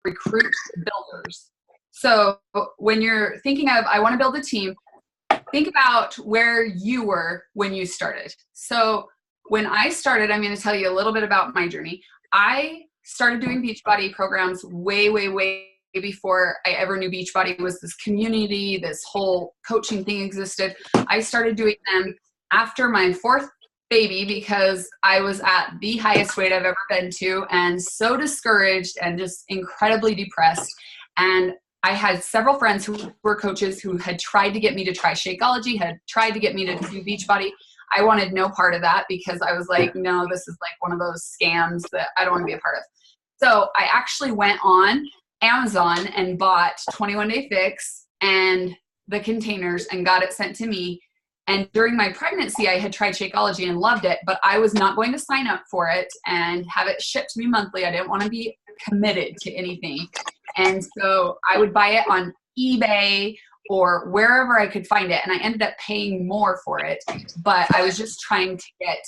recruit builders. So when you're thinking of, I want to build a team, think about where you were when you started. So when I started, I'm going to tell you a little bit about my journey. I started doing Beachbody programs way, way, way before I ever knew Beachbody was this community, this whole coaching thing existed. I started doing them after my fourth baby because I was at the highest weight I've ever been to and so discouraged and just incredibly depressed. And I had several friends who were coaches who had tried to get me to try Shakeology, had tried to get me to do Beachbody. I wanted no part of that because I was like, no, this is like one of those scams that I don't want to be a part of. So I actually went on Amazon and bought 21 Day Fix and the containers and got it sent to me. And during my pregnancy, I had tried Shakeology and loved it, but I was not going to sign up for it and have it shipped to me monthly. I didn't want to be committed to anything. And so I would buy it on eBay or wherever I could find it. And I ended up paying more for it, but I was just trying to get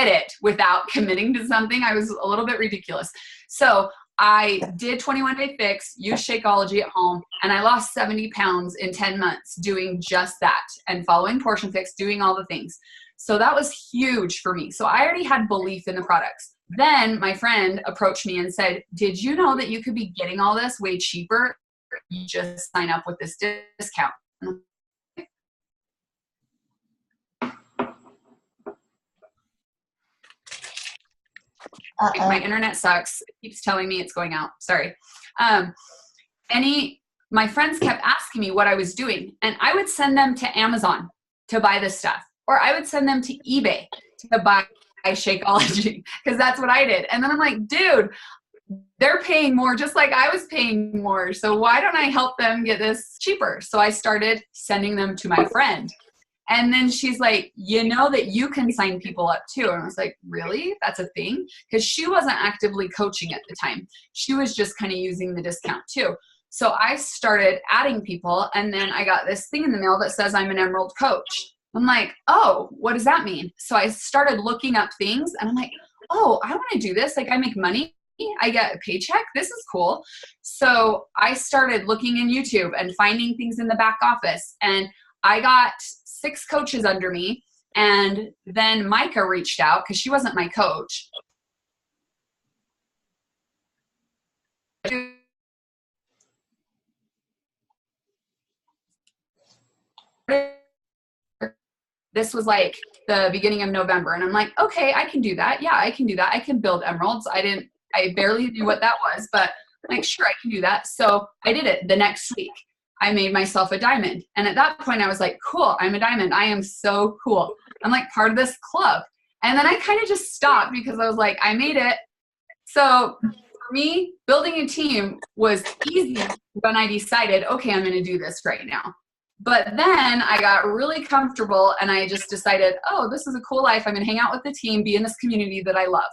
it without committing to something. I was a little bit ridiculous. So I did 21 Day Fix, used Shakeology at home, and I lost 70 pounds in 10 months doing just that and following Portion Fix, doing all the things. So that was huge for me. So I already had belief in the products. Then my friend approached me and said, did you know that you could be getting all this way cheaper? You just sign up with this discount. My internet sucks. It keeps telling me it's going out. Sorry. My friends kept asking me what I was doing, and I would send them to Amazon to buy this stuff, or I would send them to eBay to buy Shakeology because that's what I did. And then I'm like, dude, they're paying more just like I was paying more. So why don't I help them get this cheaper? So I started sending them to my friend. And then she's like, you know that you can sign people up too. And I was like, really? That's a thing? Because she wasn't actively coaching at the time. She was just kind of using the discount too. So I started adding people, and then I got this thing in the mail that says I'm an Emerald coach. I'm like, oh, what does that mean? So I started looking up things, and I'm like, oh, I want to do this. Like, I make money. I get a paycheck. This is cool. So I started looking in YouTube and finding things in the back office, and I got 6 coaches under me. And then Micah reached out because she wasn't my coach. This was like the beginning of November. And I'm like, okay, I can do that. Yeah, I can do that. I can build emeralds. I barely knew what that was, but I'm like, sure, I can do that. So I did it the next week. I made myself a diamond. And at that point I was like, cool, I'm a diamond. I am so cool. I'm like part of this club. And then I kind of just stopped because I was like, I made it. So for me, building a team was easy when I decided, okay, I'm going to do this right now. But then I got really comfortable and I just decided, oh, this is a cool life. I'm going to hang out with the team, be in this community that I love.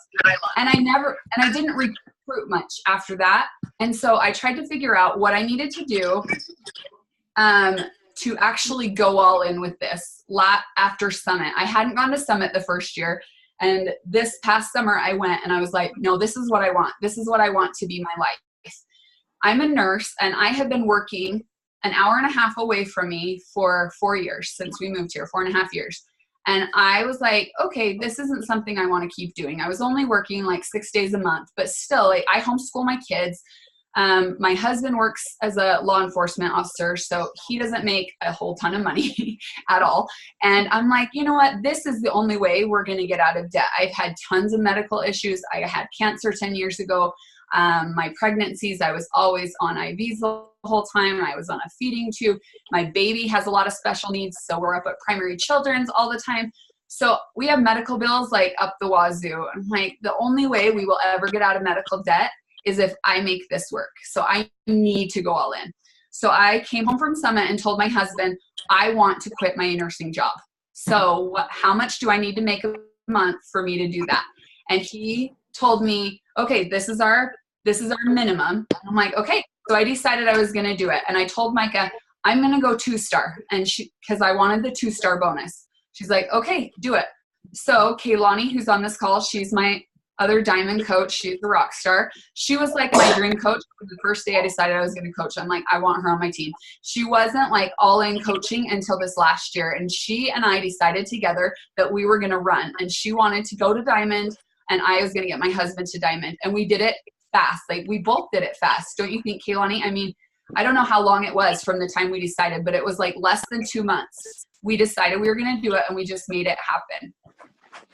And I didn't recruit much after that. And so I tried to figure out what I needed to do to actually go all in with this after Summit. I hadn't gone to Summit the first year. And this past summer I went and I was like, no, this is what I want. This is what I want to be my life. I'm a nurse and I have been working an hour and a half away from me for 4 years since we moved here, 4.5 years. And I was like, okay, this isn't something I want to keep doing. I was only working like 6 days a month, but still, like, I homeschool my kids. My husband works as a law enforcement officer, so he doesn't make a whole ton of money at all. And I'm like, you know what? This is the only way we're going to get out of debt. I've had tons of medical issues. I had cancer 10 years ago. My pregnancies, I was always on IVs the whole time. I was on a feeding tube. My baby has a lot of special needs, so we're up at Primary Children's all the time. So we have medical bills like up the wazoo. I'm like, the only way we will ever get out of medical debt is if I make this work. So I need to go all in. So I came home from Summit and told my husband, I want to quit my nursing job. So how much do I need to make a month for me to do that? And he told me, okay, this is our minimum. I'm like, okay. So I decided I was going to do it. And I told Micah, I'm going to go 2-star. And because I wanted the 2-star bonus. She's like, okay, do it. So Kaylani, who's on this call, she's my other diamond coach. She's a rock star. She was like my dream coach. The first day I decided I was going to coach, I'm like, I want her on my team. She wasn't like all in coaching until this last year. And she and I decided together that we were going to run. And she wanted to go to diamond, and I was going to get my husband to diamond. And we did it fast. Like, we both did it fast. Don't you think, Kaylani? I mean, I don't know how long it was from the time we decided, but it was like less than 2 months. We decided we were going to do it, and we just made it happen.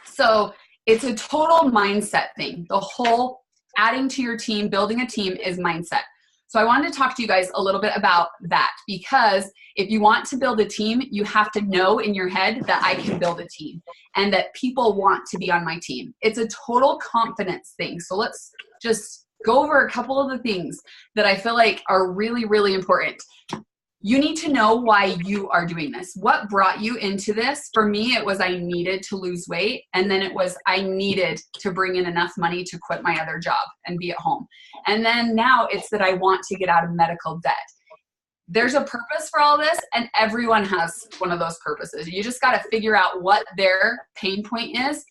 So it's a total mindset thing. The whole adding to your team, building a team is mindset. So I wanted to talk to you guys a little bit about that, because if you want to build a team, you have to know in your head that I can build a team and that people want to be on my team. It's a total confidence thing. So let's just go over a couple of the things that I feel like are really, really important. You need to know why you are doing this. What brought you into this? For me, it was I needed to lose weight. And then it was I needed to bring in enough money to quit my other job and be at home. And then now it's that I want to get out of medical debt. There's a purpose for all this, and everyone has one of those purposes. You just got to figure out what their pain point is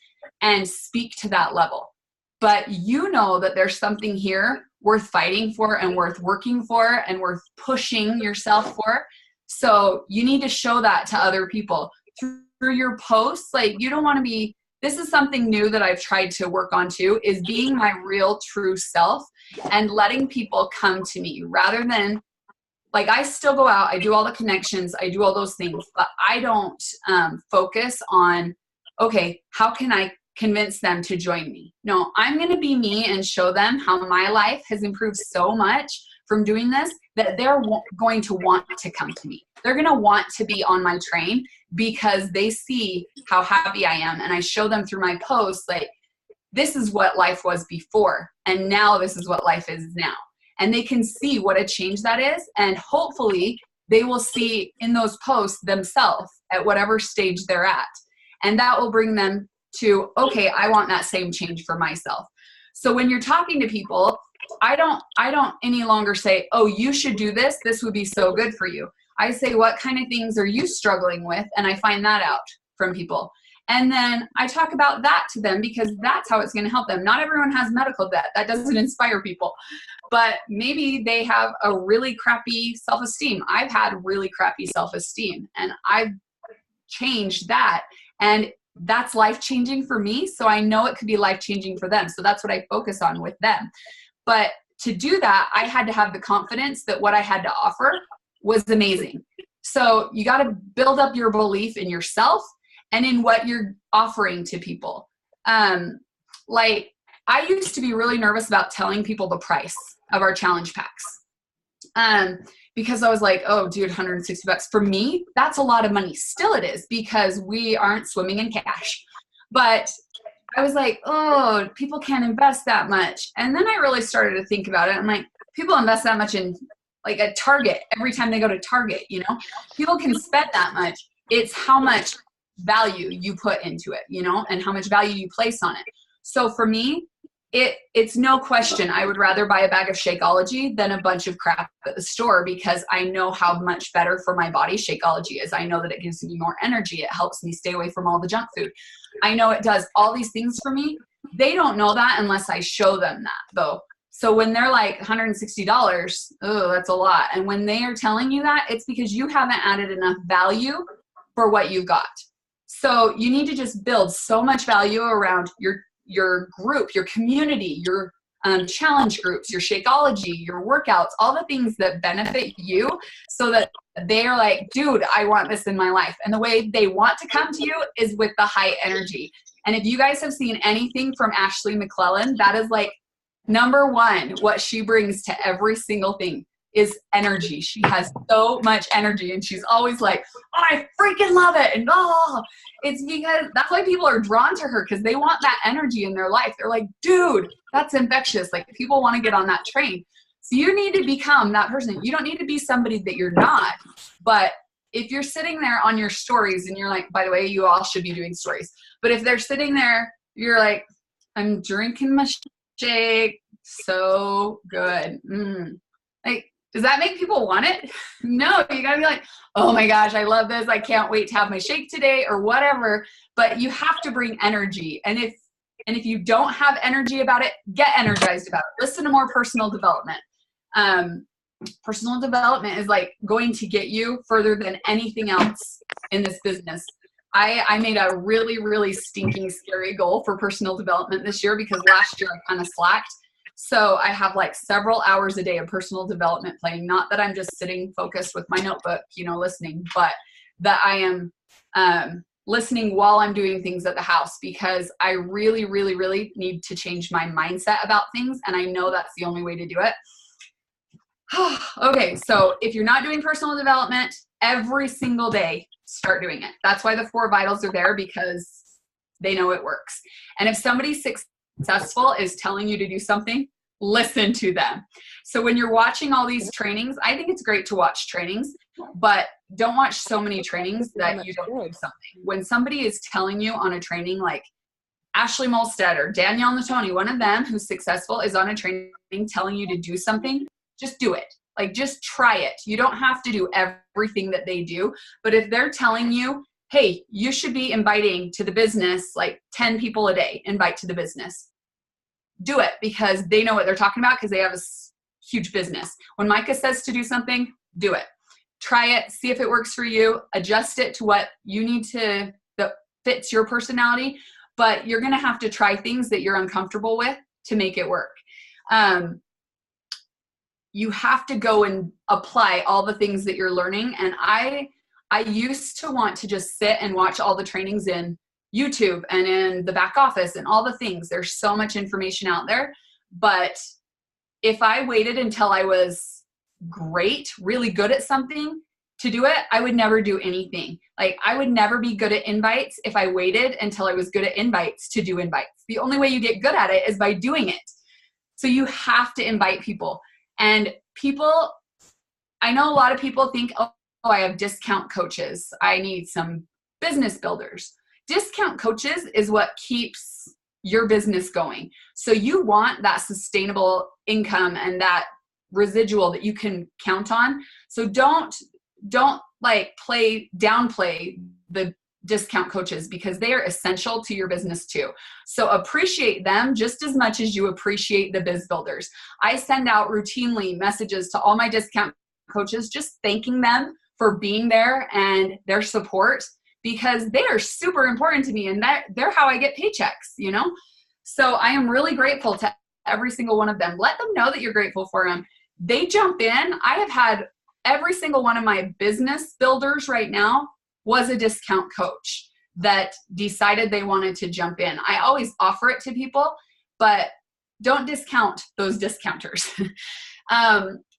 and speak to that level. But you know that there's something here worth fighting for and worth working for and worth pushing yourself for. So you need to show that to other people through your posts. Like, you don't want to be, this is something new that I've tried to work on too, is being my real true self and letting people come to me rather than, like, I still go out, I do all the connections, I do all those things, but I don't focus on, okay, how can I convince them to join me? No, I'm going to be me and show them how my life has improved so much from doing this that they're going to want to come to me. They're going to want to be on my train because they see how happy I am. And I show them through my posts, like, this is what life was before, and now this is what life is now. And they can see what a change that is. And hopefully they will see in those posts themselves at whatever stage they're at. And that will bring them to, okay, I want that same change for myself. So when you're talking to people, I don't any longer say, oh, you should do this. This would be so good for you. I say, what kind of things are you struggling with? And I find that out from people. And then I talk about that to them because that's how it's going to help them. Not everyone has medical debt. That doesn't inspire people. But maybe they have a really crappy self-esteem. I've had really crappy self-esteem, and I've changed that. And that's life-changing for me. So I know it could be life-changing for them. So that's what I focus on with them. But to do that, I had to have the confidence that what I had to offer was amazing. So you got to build up your belief in yourself and in what you're offering to people. Like, I used to be really nervous about telling people the price of our challenge packs. Because I was like, oh, dude, $160. For me, that's a lot of money. Still it is, because we aren't swimming in cash. But I was like, oh, people can't invest that much. And then I really started to think about it. I'm like, people invest that much in, like, a Target every time they go to Target, you know? People can spend that much. It's how much value you put into it, you know, and how much value you place on it. So for me, it's no question I would rather buy a bag of Shakeology than a bunch of crap at the store, because I know how much better for my body Shakeology is. I know that it gives me more energy. It helps me stay away from all the junk food. I know it does all these things for me. They don't know that unless I show them that, though. So when they're like $160, oh, that's a lot. And when they are telling you that, it's because you haven't added enough value for what you've got. So you need to just build so much value around your group, your community, your challenge groups, your Shakeology, your workouts, all the things that benefit you, so that they're like, dude, I want this in my life. And the way they want to come to you is with the high energy. And if you guys have seen anything from Ashley McClellan, that is like number one, what she brings to every single thing is energy. She has so much energy, and she's always like, oh, I freaking love it. And it's because that's why people are drawn to her, because they want that energy in their life. They're like, dude, that's infectious. Like, people want to get on that train. So you need to become that person. You don't need to be somebody that you're not. But if you're sitting there on your stories and you're like, by the way, you all should be doing stories. But if they're sitting there, you're like, I'm drinking my shake. So good. Like, does that make people want it? No, you gotta be like, oh my gosh, I love this. I can't wait to have my shake today, or whatever. But you have to bring energy. And And if you don't have energy about it, get energized about it. Listen to more personal development. Personal development is like going to get you further than anything else in this business. I made a really, really stinking scary goal for personal development this year because last year I kind of slacked. So I have like several hours a day of personal development playing. Not that I'm just sitting focused with my notebook, listening, but that I am listening while I'm doing things at the house because I really, really, really need to change my mindset about things. And I know that's the only way to do it. Okay, so if you're not doing personal development every single day, start doing it. That's why the 4 vitals are there, because they know it works. And if somebody successful is telling you to do something, listen to them. So when you're watching all these trainings, I think it's great to watch trainings, but don't watch so many trainings that you don't do something. When somebody is telling you on a training, like Ashley Molstead or Danielle Natoni, one of them who's successful is on a training telling you to do something, just do it. Like, just try it. You don't have to do everything that they do. But if they're telling you, hey, you should be inviting to the business, like 10 people a day, invite to the business, do it, because they know what they're talking about because they have a huge business. When Micah says to do something, do it. Try it. See if it works for you. Adjust it to what you need to, that fits your personality. But you're going to have to try things that you're uncomfortable with to make it work. You have to go and apply all the things that you're learning. And I used to want to just sit and watch all the trainings in YouTube and in the back office and all the things. There's so much information out there. But if I waited until I was great, really good at something to do it, I would never do anything. Like, I would never be good at invites if I waited until I was good at invites to do invites. The only way you get good at it is by doing it. So you have to invite people. And people, I know a lot of people think, oh, I have discount coaches. I need some business builders. Discount coaches is what keeps your business going. So you want that sustainable income and that residual that you can count on. So don't like downplay the discount coaches, because they are essential to your business too. So appreciate them just as much as you appreciate the biz builders. I send out routinely messages to all my discount coaches, just thanking them for being there and their support, because they are super important to me, and they're how I get paychecks, So I am really grateful to every single one of them. Let them know that you're grateful for them. They jump in. I have had every single one of my business builders right now was a discount coach that decided they wanted to jump in. I always offer it to people, but don't discount those discounters.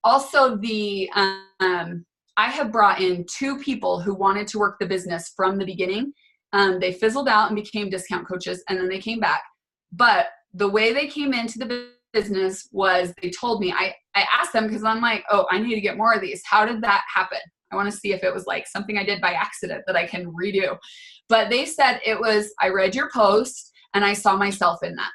Also, I have brought in 2 people who wanted to work the business from the beginning. They fizzled out and became discount coaches, and then they came back. But the way they came into the business was they told me, I asked them, because I'm like, oh, I need to get more of these. How did that happen? I want to see if it was like something I did by accident that I can redo. But they said it was, I read your post and I saw myself in that.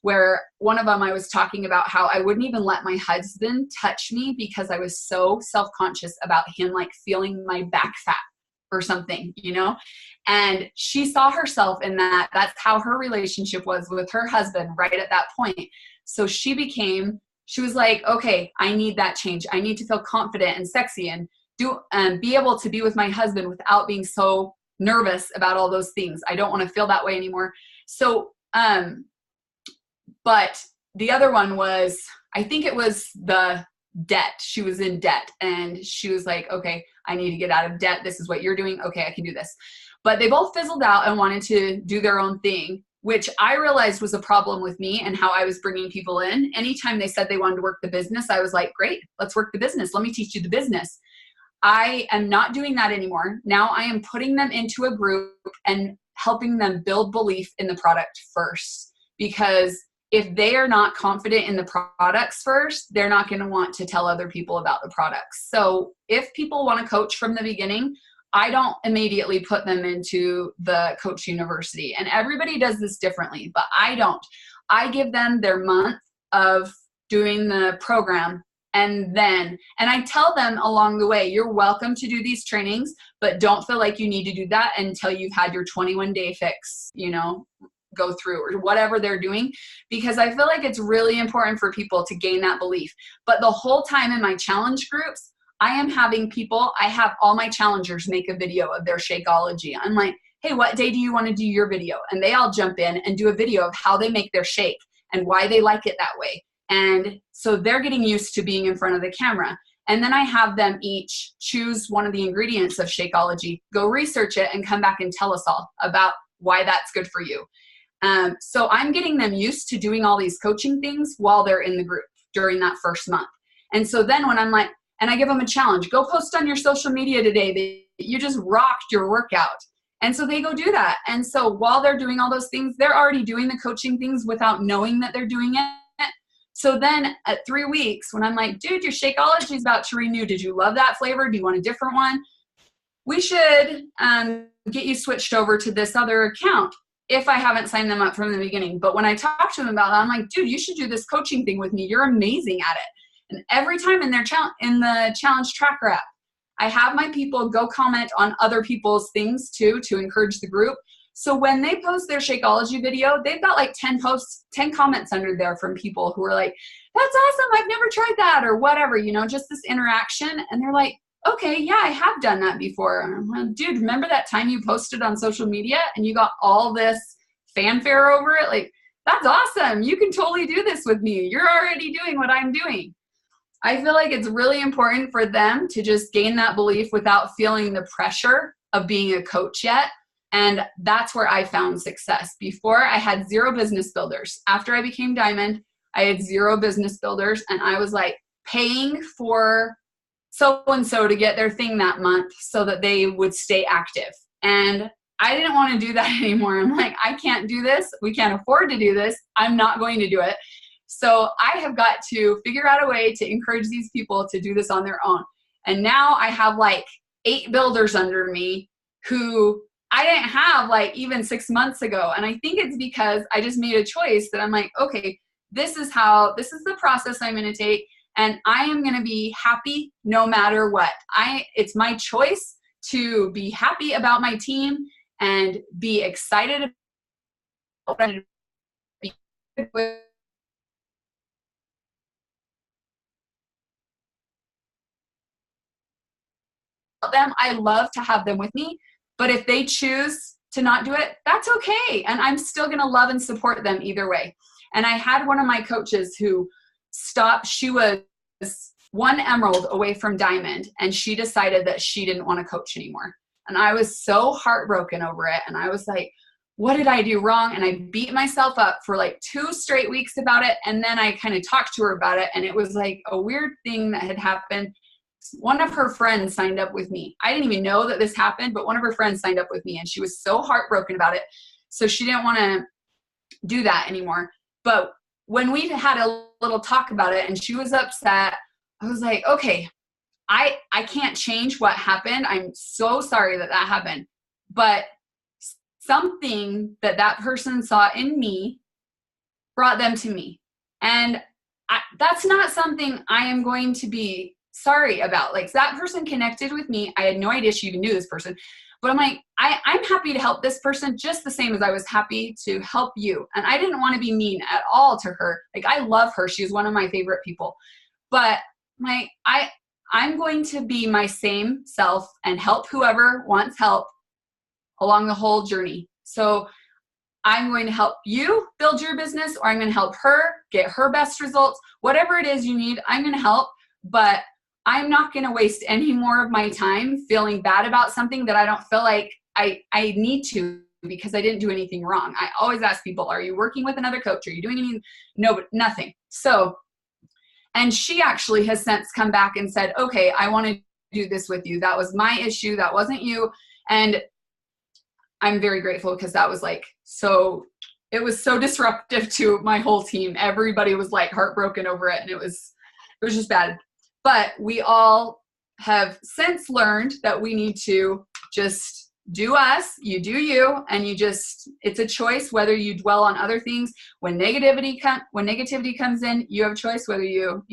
Where one of them, I was talking about how I wouldn't even let my husband touch me because I was so self-conscious about him like feeling my back fat or something, and she saw herself in that. That's how her relationship was with her husband right at that point. So she was like, okay, I need that change. I need to feel confident and sexy and be able to be with my husband without being so nervous about all those things. I don't want to feel that way anymore. So, but the other one was, I think it was the debt. She was in debt and she was like, okay, I need to get out of debt. This is what you're doing. Okay, I can do this. But they both fizzled out and wanted to do their own thing, which I realized was a problem with me and how I was bringing people in. Anytime they said they wanted to work the business, I was like, great, let's work the business. Let me teach you the business. I am not doing that anymore. Now I am putting them into a group and helping them build belief in the product first. Because if they are not confident in the products first, they're not going to want to tell other people about the products. So if people want to coach from the beginning, I don't immediately put them into the coach university. And everybody does this differently, but I don't. I give them their month of doing the program. And I tell them along the way, you're welcome to do these trainings, but don't feel like you need to do that until you've had your 21-day fix, go through or whatever they're doing, because I feel like it's really important for people to gain that belief. But the whole time in my challenge groups, I have all my challengers make a video of their Shakeology. I'm like, hey, what day do you want to do your video? And they all jump in and do a video of how they make their shake and why they like it that way. And so they're getting used to being in front of the camera. And then I have them each choose one of the ingredients of Shakeology, go research it, and come back and tell us all about why that's good for you. So I'm getting them used to doing all these coaching things while they're in the group during that first month. And so then when I'm like, and I give them a challenge, go post on your social media today that you just rocked your workout. And so they go do that. And so while they're doing all those things, they're already doing the coaching things without knowing that they're doing it. So then at 3 weeks, when I'm like, dude, your Shakeology is about to renew. Did you love that flavor? Do you want a different one? We should get you switched over to this other account if I haven't signed them up from the beginning. But when I talk to them about it, I'm like, dude, you should do this coaching thing with me. You're amazing at it. And every time in the challenge tracker app, I have my people go comment on other people's things too to encourage the group. So when they post their Shakeology video, they've got like 10 comments under there from people who are like, that's awesome, I've never tried that, or whatever, just this interaction. And they're like, okay, yeah, I have done that before. And I'm like, dude, remember that time you posted on social media and you got all this fanfare over it? Like, that's awesome. You can totally do this with me. You're already doing what I'm doing. I feel like it's really important for them to just gain that belief without feeling the pressure of being a coach yet. And that's where I found success. Before, I had 0 business builders. After I became Diamond, I had 0 business builders. And I was like paying for so-and-so to get their thing that month so that they would stay active. And I didn't want to do that anymore. I'm like, I can't do this. We can't afford to do this. I'm not going to do it. So I have got to figure out a way to encourage these people to do this on their own. And now I have like 8 builders under me who I didn't have like even 6 months ago. And I think it's because I just made a choice that I'm like, okay, this is the process I'm going to take. And I am going to be happy no matter what. It's my choice to be happy about my team and be excited about them. I love to have them with me, but if they choose to not do it, that's okay. And I'm still going to love and support them either way. And I had one of my coaches who stopped. She was 1 emerald away from Diamond, and she decided that she didn't want to coach anymore. And I was so heartbroken over it. And I was like, what did I do wrong? And I beat myself up for like 2 straight weeks about it. And then I kind of talked to her about it. And it was like a weird thing that had happened. One of her friends signed up with me. I didn't even know that this happened, but one of her friends signed up with me, and she was so heartbroken about it. So she didn't want to do that anymore. But when we had a little talk about it and she was upset, I was like, okay, I can't change what happened. I'm so sorry that happened. But something that person saw in me brought them to me. And that's not something I am going to be sorry about. Like, that person connected with me. I had no idea she even knew this person. But I'm like, I'm happy to help this person just the same as I was happy to help you. And I didn't want to be mean at all to her. Like, I love her. She's one of my favorite people. But I'm going to be my same self and help whoever wants help along the whole journey. So I'm going to help you build your business, or I'm going to help her get her best results. Whatever it is you need, I'm going to help. But I'm not going to waste any more of my time feeling bad about something that I don't feel like I need to, because I didn't do anything wrong. I always ask people, are you working with another coach? Are you doing anything? No, but nothing. So, and she actually has since come back and said, okay, I want to do this with you. That was my issue. That wasn't you. And I'm very grateful, because that was like, it was so disruptive to my whole team. Everybody was like heartbroken over it. And it was just bad. But we all have since learned that we need to just do us, you do you, and it's a choice whether you dwell on other things. When negativity comes in, you have a choice whether you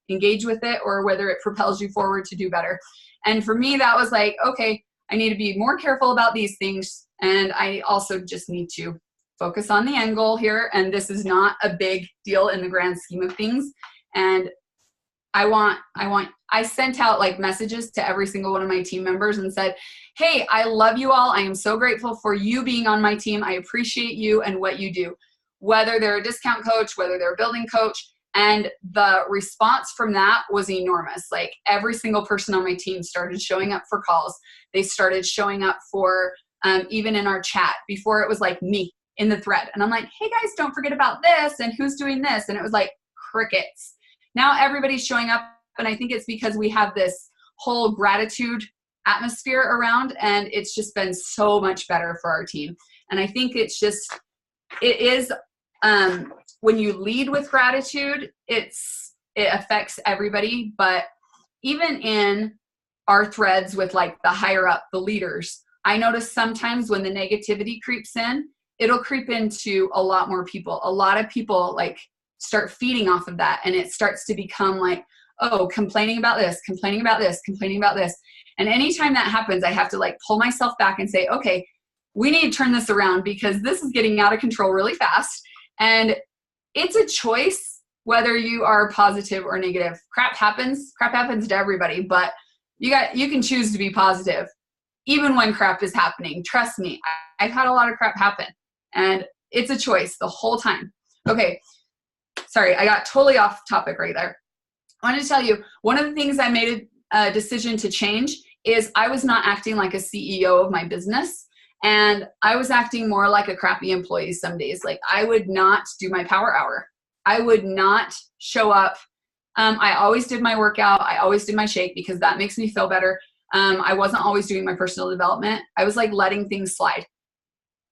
engage with it or whether it propels you forward to do better. And for me, that was like, okay, I need to be more careful about these things. And I also just need to focus on the end goal here. And this is not a big deal in the grand scheme of things. And I sent out like messages to every single one of my team members and said, hey, I love you all. I am so grateful for you being on my team. I appreciate you and what you do, whether they're a discount coach, whether they're a building coach. And the response from that was enormous. Like every single person on my team started showing up for calls. They started showing up for even in our chat. Before it was like me in the thread. And I'm like, hey guys, don't forget about this. And who's doing this? And it was like crickets. Now everybody's showing up. And I think it's because we have this whole gratitude atmosphere around, and it's just been so much better for our team. And I think it is when you lead with gratitude, it affects everybody. But even in our threads with like the higher up, the leaders, I notice sometimes when the negativity creeps in, it'll creep into a lot more people. A lot of people like start feeding off of that, and it starts to become like, oh, complaining about this, complaining about this, complaining about this. And anytime that happens, I have to like pull myself back and say, okay, we need to turn this around because this is getting out of control really fast. And it's a choice whether you are positive or negative. Crap happens to everybody, but you can choose to be positive even when crap is happening. Trust me, I've had a lot of crap happen, and it's a choice the whole time. Okay, sorry, I got totally off topic right there. I wanted to tell you, one of the things I made a decision to change is I was not acting like a CEO of my business, and I was acting more like a crappy employee some days. Like I would not do my power hour. I would not show up. I always did my workout. I always did my shake because that makes me feel better. I wasn't always doing my personal development. I was like letting things slide.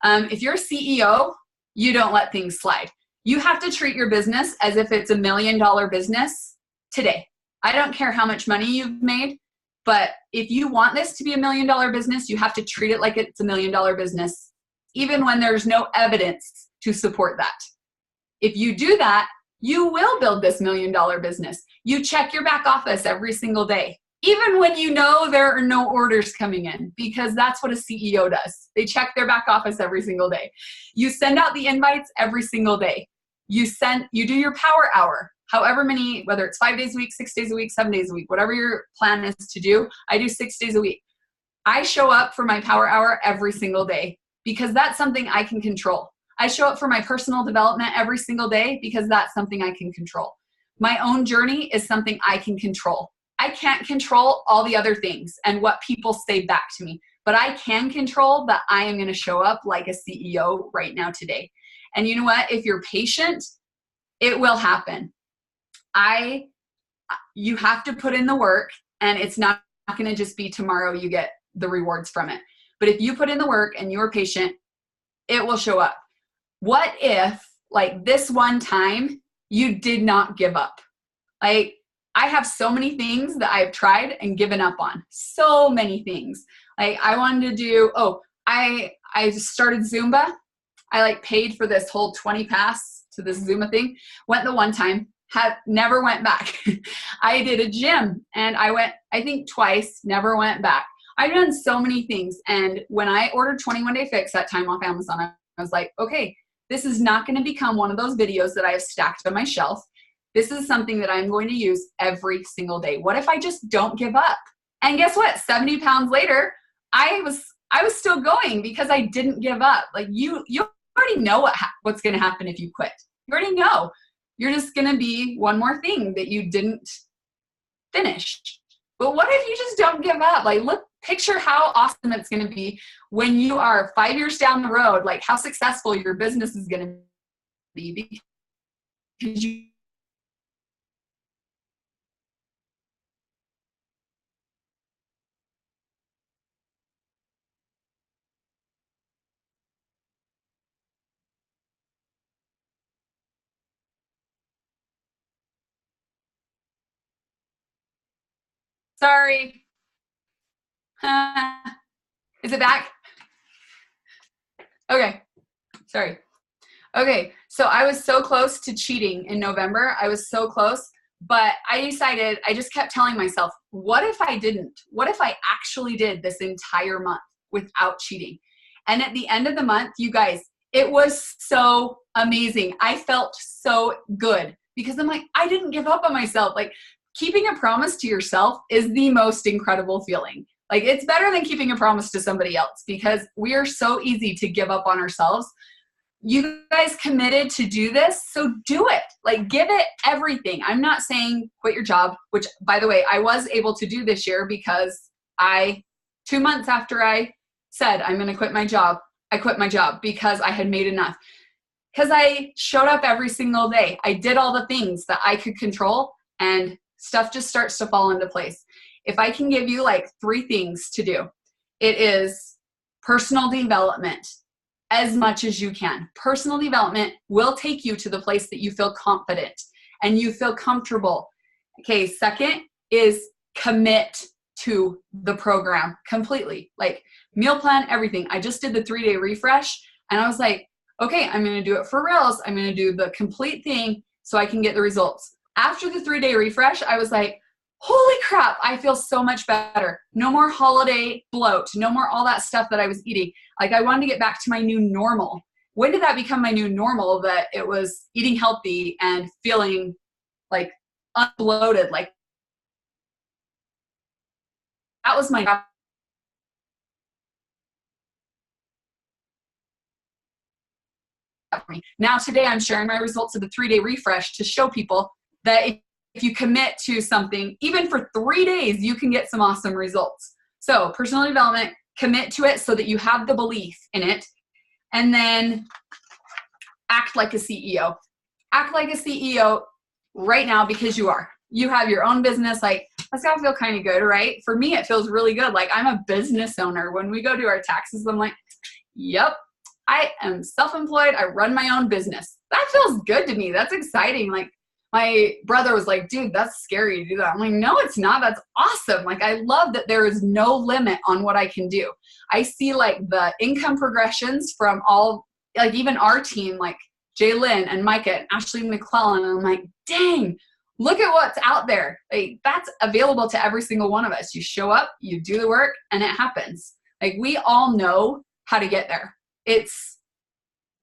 If you're a CEO, you don't let things slide. You have to treat your business as if it's $1 million business today. I don't care how much money you've made, but if you want this to be $1 million business, you have to treat it like it's $1 million business, even when there's no evidence to support that. If you do that, you will build this $1 million business. You check your back office every single day, even when you know there are no orders coming in, because that's what a CEO does. They check their back office every single day. You send out the invites every single day. You do your power hour, however many, whether it's 5 days a week, 6 days a week, 7 days a week, whatever your plan is to do. I do 6 days a week. I show up for my power hour every single day because that's something I can control. I show up for my personal development every single day because that's something I can control. My own journey is something I can control. I can't control all the other things and what people say back to me, but I can control that I am going to show up like a CEO right now today. And you know what? If you're patient, it will happen. You have to put in the work, and it's not going to just be tomorrow you get the rewards from it. But if you put in the work and you're patient, it will show up. What if, like this one time, you did not give up? Like, I have so many things that I've tried and given up on. So many things. Like I wanted to do, I started Zumba. I like paid for this whole 20 pass to this Zumba thing. Went the one time, never went back. I did a gym and I went, I think twice, never went back. I've done so many things. And when I ordered 21 Day Fix that time off Amazon, I was like, okay, this is not going to become one of those videos that I have stacked on my shelf. This is something that I'm going to use every single day. What if I just don't give up? And guess what? 70 pounds later, I was still going because I didn't give up. Like you already know what's going to happen if you quit. You already know. You're just going to be one more thing that you didn't finish. But what if you just don't give up? Like picture how awesome it's going to be when you are 5 years down the road, like how successful your business is going to be because you Sorry. Is it back? Okay. Sorry. Okay. So I was so close to cheating in November. I was so close, but I just kept telling myself, what if I didn't? What if I actually did this entire month without cheating? And at the end of the month, you guys, It was so amazing. I felt so good because I'm like, I didn't give up on myself. Like, keeping a promise to yourself is the most incredible feeling. Like, it's better than keeping a promise to somebody else because we are so easy to give up on ourselves. You guys committed to do this, so do it. Like, give it everything. I'm not saying quit your job, which, by the way, I was able to do this year because 2 months after I said I'm going to quit my job, I quit my job because I had made enough. Because I showed up every single day. I did all the things that I could control, and stuff just starts to fall into place. If I can give you like 3 things to do, it is personal development as much as you can. Personal development will take you to the place that you feel confident and you feel comfortable. Okay, second is commit to the program completely. Like, meal plan, everything. I just did the 3-day refresh and I was like, okay, I'm going to do it for reals. I'm going to do the complete thing so I can get the results. After the 3-day refresh, I was like, holy crap, I feel so much better. No more holiday bloat. No more all that stuff that I was eating. Like, I wanted to get back to my new normal. When did that become my new normal? That it was eating healthy and feeling like unbloated. Like, that was my now today I'm sharing my results of the 3-day refresh to show people that if you commit to something, even for 3 days, you can get some awesome results. So personal development, commit to it so that you have the belief in it, and then act like a CEO. Act like a CEO right now because you are. You have your own business. Like, that's gotta feel kind of good, right? For me, it feels really good. Like, I'm a business owner. When we go do our taxes, I'm like, yep, I am self-employed. I run my own business. That feels good to me. That's exciting. Like, my brother was like, dude, that's scary to do that. I'm like, no, it's not. That's awesome. Like, I love that there is no limit on what I can do. I see like the income progressions from all, like even our team, like Jaylyn and Micah and Ashley McClellan. And I'm like, dang, look at what's out there. Like, that's available to every single one of us. You show up, you do the work, and it happens. Like, we all know how to get there. It's,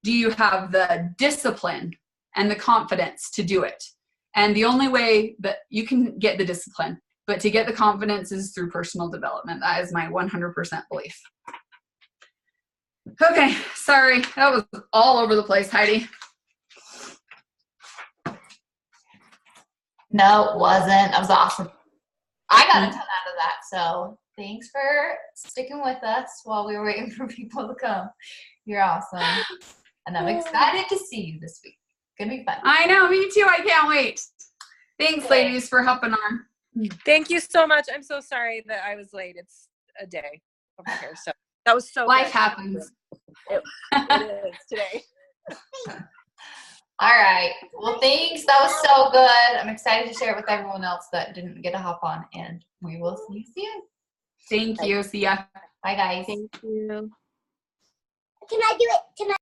do you have the discipline and the confidence to do it? And the only way that you can get the discipline, but to get the confidence, is through personal development. That is my 100% belief. Okay, sorry. That was all over the place, Heidi. No, it wasn't. That was awesome. I got a ton out of that. So thanks for sticking with us while we were waiting for people to come. You're awesome. And I'm excited to see you this week. It's gonna be fun. I know, me too. I can't wait. Thanks, ladies, for helping on. Thank you so much. I'm so sorry that I was late. It's a day over here. So that was so Life good. happens. It is today. All right. Well, thanks. That was so good. I'm excited to share it with everyone else that didn't get to hop on, and we will see you soon. Thank you. See ya. Bye, guys. Thank you. Can I do it tonight?